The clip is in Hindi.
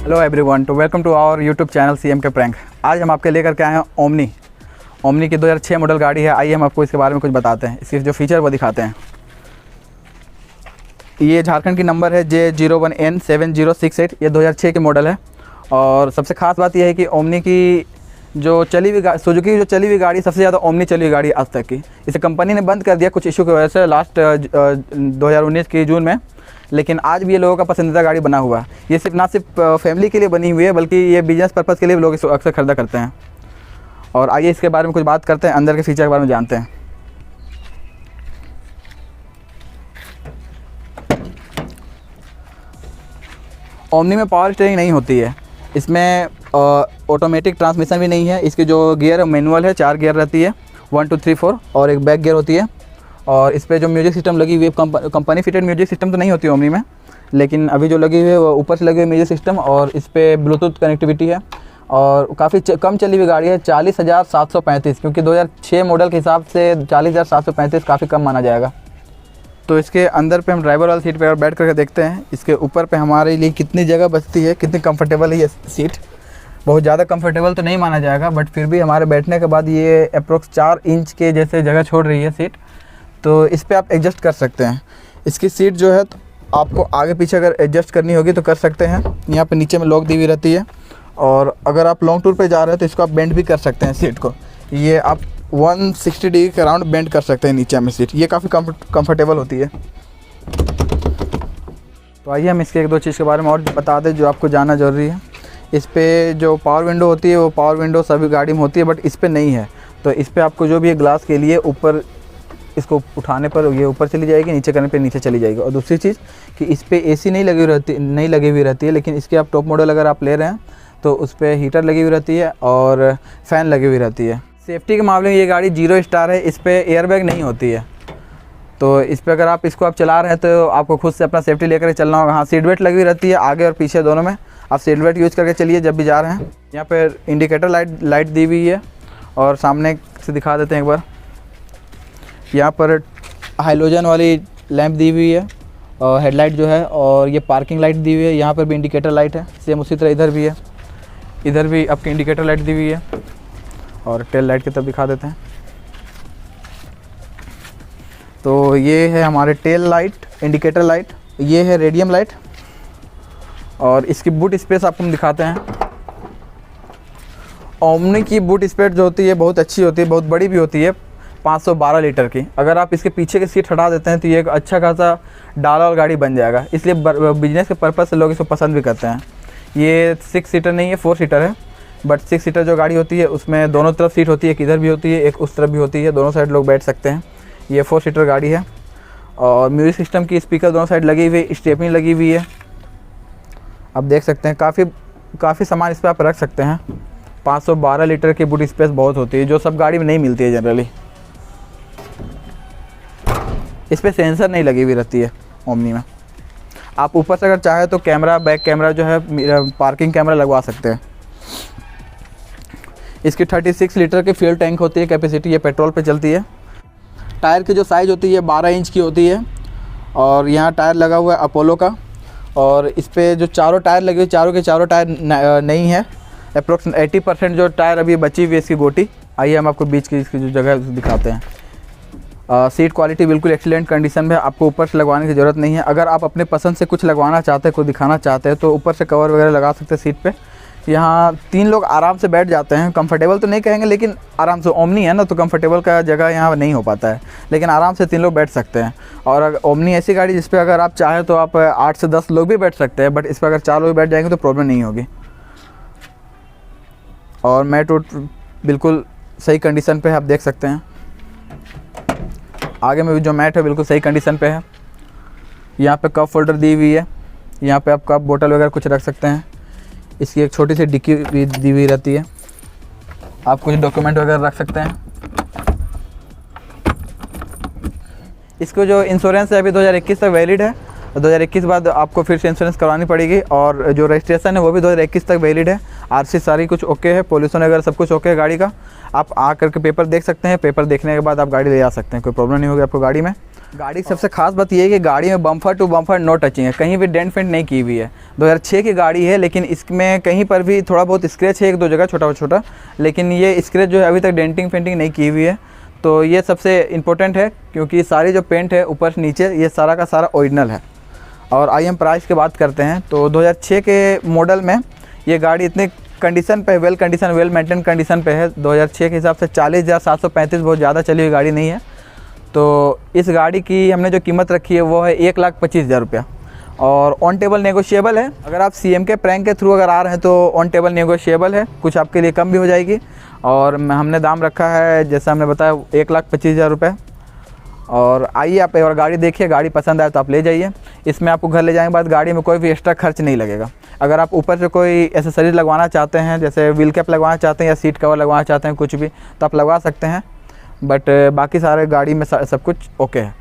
हेलो एवरीवन, तो welcome to our YouTube channel CMK prank. आज हम आपके लेकर के आए हैं ओमनी की 2006 मॉडल गाड़ी है। आइए हम आपको इसके बारे में कुछ बताते हैं, इसके जो फीचर वो दिखाते हैं। ये झारखंड की नंबर है J01N7068। ये 2006 की मॉडल है। और सबसे ख़ास बात यह है कि ओमनी की जो चली हुई सुजुकी की जो चली हुई गाड़ी, सबसे ज़्यादा ओमनी चली हुई गाड़ी आज तक की। इसे कंपनी ने बंद कर दिया कुछ इशू की वजह से लास्ट 2019 की जून में, लेकिन आज भी ये लोगों का पसंदीदा गाड़ी बना हुआ है। ये सिर्फ ना सिर्फ फैमिली के लिए बनी हुई है, बल्कि ये बिजनेस पर्पज़ के लिए भी लोग इसको अक्सर खरीदा करते हैं। और आइए इसके बारे में कुछ बात करते हैं, अंदर के फीचर के बारे में जानते हैं। ओमनी में पावर स्टीयरिंग नहीं होती है, इसमें ऑटोमेटिक ट्रांसमिशन भी नहीं है। इसके जो गियर मैनुअल है, 4 गियर रहती है, 1 2 3 4, और एक बैक गियर होती है। और इस पर जो म्यूजिक सिस्टम लगी हुई है, कंपनी फिटेड म्यूजिक सिस्टम तो नहीं होती ओमनी में, लेकिन अभी जो लगी हुई है वो ऊपर से लगी हुई म्यूजिक सिस्टम, और इस पर ब्लूटूथ कनेक्टिविटी है। और काफ़ी कम चली हुई गाड़ी है, 40,735, क्योंकि 2006 मॉडल के हिसाब से 40,735 काफ़ी कम माना जाएगा। तो इसके अंदर पे हम ड्राइवर वाली सीट पे बैठ करके देखते हैं, इसके ऊपर पे हमारे लिए कितनी जगह बचती है, कितनी कंफर्टेबल है ये सीट। बहुत ज़्यादा कंफर्टेबल तो नहीं माना जाएगा, बट फिर भी हमारे बैठने के बाद ये अप्रोक्स 4 इंच के जैसे जगह छोड़ रही है सीट। तो इस पर आप एडजस्ट कर सकते हैं। इसकी सीट जो है तो आपको आगे पीछे अगर एडजस्ट करनी होगी तो कर सकते हैं। यहाँ पे नीचे में लॉक दी हुई रहती है, और अगर आप लॉन्ग टूर पे जा रहे हैं तो इसको आप बेंड भी कर सकते हैं सीट को। ये आप 160 डिग्री के अराउंड बेंड कर सकते हैं नीचे में सीट। ये काफ़ी कंफर्टेबल होती है। तो आइए हम इसके 1-2 चीज़ के बारे में और बता दें जो आपको जानना ज़रूरी है। इस पर जो पावर विंडो होती है वो पावर विंडो सभी गाड़ी में होती है, बट इस पर नहीं है। तो इस पर आपको जो भी ग्लास के लिए ऊपर, इसको उठाने पर ये ऊपर चली जाएगी, नीचे करने पे नीचे चली जाएगी। और दूसरी चीज़ कि इस पर AC नहीं लगी हुई रहती है, लेकिन इसके आप टॉप मॉडल अगर आप ले रहे हैं तो उस पर हीटर लगी हुई रहती है और फ़ैन लगी हुई रहती है। सेफ्टी के मामले में ये गाड़ी 0 स्टार है। इस पर एयरबैग नहीं होती है, तो इस पर अगर आप चला रहे हैं तो आपको खुद से अपना सेफ्टी लेकर चलना होगा। हाँ, सीट बेल्ट लगी हुई रहती है आगे और पीछे दोनों में। आप सीट बेल्ट यूज़ करके चलिए जब भी जा रहे हैं। यहाँ पर इंडिकेटर लाइट दी हुई है, और सामने से दिखा देते हैं एक बार। यहाँ पर हाइलोजन वाली लैंप दी हुई है, और हेडलाइट जो है, और ये पार्किंग लाइट दी हुई है। यहाँ पर भी इंडिकेटर लाइट है, सेम उसी तरह इधर भी है। इधर भी आपकी इंडिकेटर लाइट दी हुई है, और टेल लाइट की तरफ दिखा देते हैं। तो ये है हमारे टेल लाइट, इंडिकेटर लाइट, ये है रेडियम लाइट। और इसकी बूट स्पेस आपको हम दिखाते हैं। ओमनी की बूट स्पेस जो होती है बहुत अच्छी होती है, बहुत बड़ी भी होती है, 512 लीटर की। अगर आप इसके पीछे की सीट हटा देते हैं तो ये एक अच्छा खासा डाला और गाड़ी बन जाएगा। इसलिए बिजनेस के पर्पज़ से लोग इसको पसंद भी करते हैं। ये 6 सीटर नहीं है, 4 सीटर है, बट 6 सीटर जो गाड़ी होती है उसमें दोनों तरफ सीट होती है, एक इधर भी होती है, एक उस तरफ भी होती है, दोनों साइड लोग बैठ सकते हैं। ये 4 सीटर गाड़ी है। और म्यूजिक सिस्टम की स्पीकर दोनों साइड लगी हुई, स्टेपनी लगी हुई है। आप देख सकते हैं काफ़ी सामान इस पर आप रख सकते हैं। 512 लीटर की बूट स्पेस बहुत होती है, जो सब गाड़ी में नहीं मिलती है जनरली। इस पर सेंसर नहीं लगी हुई रहती है ओमनी में। आप ऊपर से अगर चाहे तो बैक कैमरा जो है, पार्किंग कैमरा लगवा सकते हैं। इसकी 36 लीटर की फ्यूल टैंक होती है कैपेसिटी, ये पेट्रोल पे चलती है। टायर की जो साइज़ होती है 12 इंच की होती है, और यहाँ टायर लगा हुआ है अपोलो का। और इस पर जो चारों टायर लगे हुए, चारों के चारों टायर नहीं है। अप्रोक्स 80% जो टायर अभी बची हुई है इसकी गोटी। आइए हम आपको बीच की इसकी जो जगह है दिखाते हैं। सीट क्वालिटी बिल्कुल एक्सीलेंट कंडीशन में है, आपको ऊपर से लगवाने की ज़रूरत नहीं है। अगर आप अपने पसंद से कुछ लगवाना चाहते हैं, कुछ दिखाना चाहते हैं, तो ऊपर से कवर वगैरह लगा सकते हैं सीट पे। यहाँ 3 लोग आराम से बैठ जाते हैं। कंफर्टेबल तो नहीं कहेंगे, लेकिन आराम से। ओमनी है ना, तो कंफर्टेबल का जगह यहाँ नहीं हो पाता है, लेकिन आराम से 3 लोग बैठ सकते हैं। और ओमनी ऐसी गाड़ी जिस पर अगर आप चाहें तो आप 8 से 10 लोग भी बैठ सकते हैं, बट इस पर अगर 4 लोग बैठ जाएंगे तो प्रॉब्लम नहीं होगी। और मैट बिल्कुल सही कंडीशन पे है, आप देख सकते हैं। आगे में भी जो मैट है बिल्कुल सही कंडीशन पे है। यहाँ पे कप फोल्डर दी हुई है, यहाँ पे आप कप बोतल वगैरह कुछ रख सकते हैं। इसकी एक छोटी सी डिक्की भी दी हुई रहती है, आप कुछ डॉक्यूमेंट वगैरह रख सकते हैं। इसको जो इंश्योरेंस है अभी 2021 तक वैलिड है, 2021 बाद आपको फिर से इंश्योरेंस करवानी पड़ेगी। और जो रजिस्ट्रेशन है वो भी 2021 तक वैलिड है। RC सारी कुछ ओके है, पोल्यूशन वगैरह सब कुछ ओके है गाड़ी का। आप आ करके पेपर देख सकते हैं, पेपर देखने के बाद आप गाड़ी ले आ सकते हैं, कोई प्रॉब्लम नहीं होगी आपको गाड़ी में। गाड़ी की सबसे खास बात यह है कि गाड़ी में bumper to bumper no touching है, कहीं भी डेंट फेंट नहीं की हुई है। 2006 की गाड़ी है, लेकिन इसमें कहीं पर भी थोड़ा बहुत स्क्रैच है, एक दो जगह छोटा छोटा, लेकिन ये स्क्रैच जो है अभी तक डेंटिंग फेंटिंग नहीं की हुई है। तो ये सबसे इम्पोर्टेंट है, क्योंकि सारी जो पेंट है ऊपर से नीचे ये सारा का सारा ओरिजिनल है। और आइए हम प्राइस की बात करते हैं। तो 2006 के मॉडल में ये गाड़ी इतने कंडीशन पे, well condition, well maintain condition पे है। 2006 के हिसाब से 40,735 बहुत ज़्यादा चली हुई गाड़ी नहीं है। तो इस गाड़ी की हमने जो कीमत रखी है वो है 1,25,000 रुपया, और ऑन टेबल नेगोशिएबल है। अगर आप CMK प्रैंक के थ्रू अगर आ रहे हैं तो ऑन टेबल नेगोशिएबल है, कुछ आपके लिए कम भी हो जाएगी। और हमने दाम रखा है जैसा हमने बताया 1,25,000 रुपये। और आइए आप एक बार गाड़ी देखिए, गाड़ी पसंद आए तो आप ले जाइए। इसमें आपको घर ले जाने के बाद गाड़ी में कोई भी एक्स्ट्रा खर्च नहीं लगेगा। अगर आप ऊपर से कोई एसेसरीज लगवाना चाहते हैं, जैसे व्हील कैप लगवाना चाहते हैं या सीट कवर लगवाना चाहते हैं कुछ भी, तो आप लगवा सकते हैं। बट बाकी सारे गाड़ी में सब कुछ ओके है।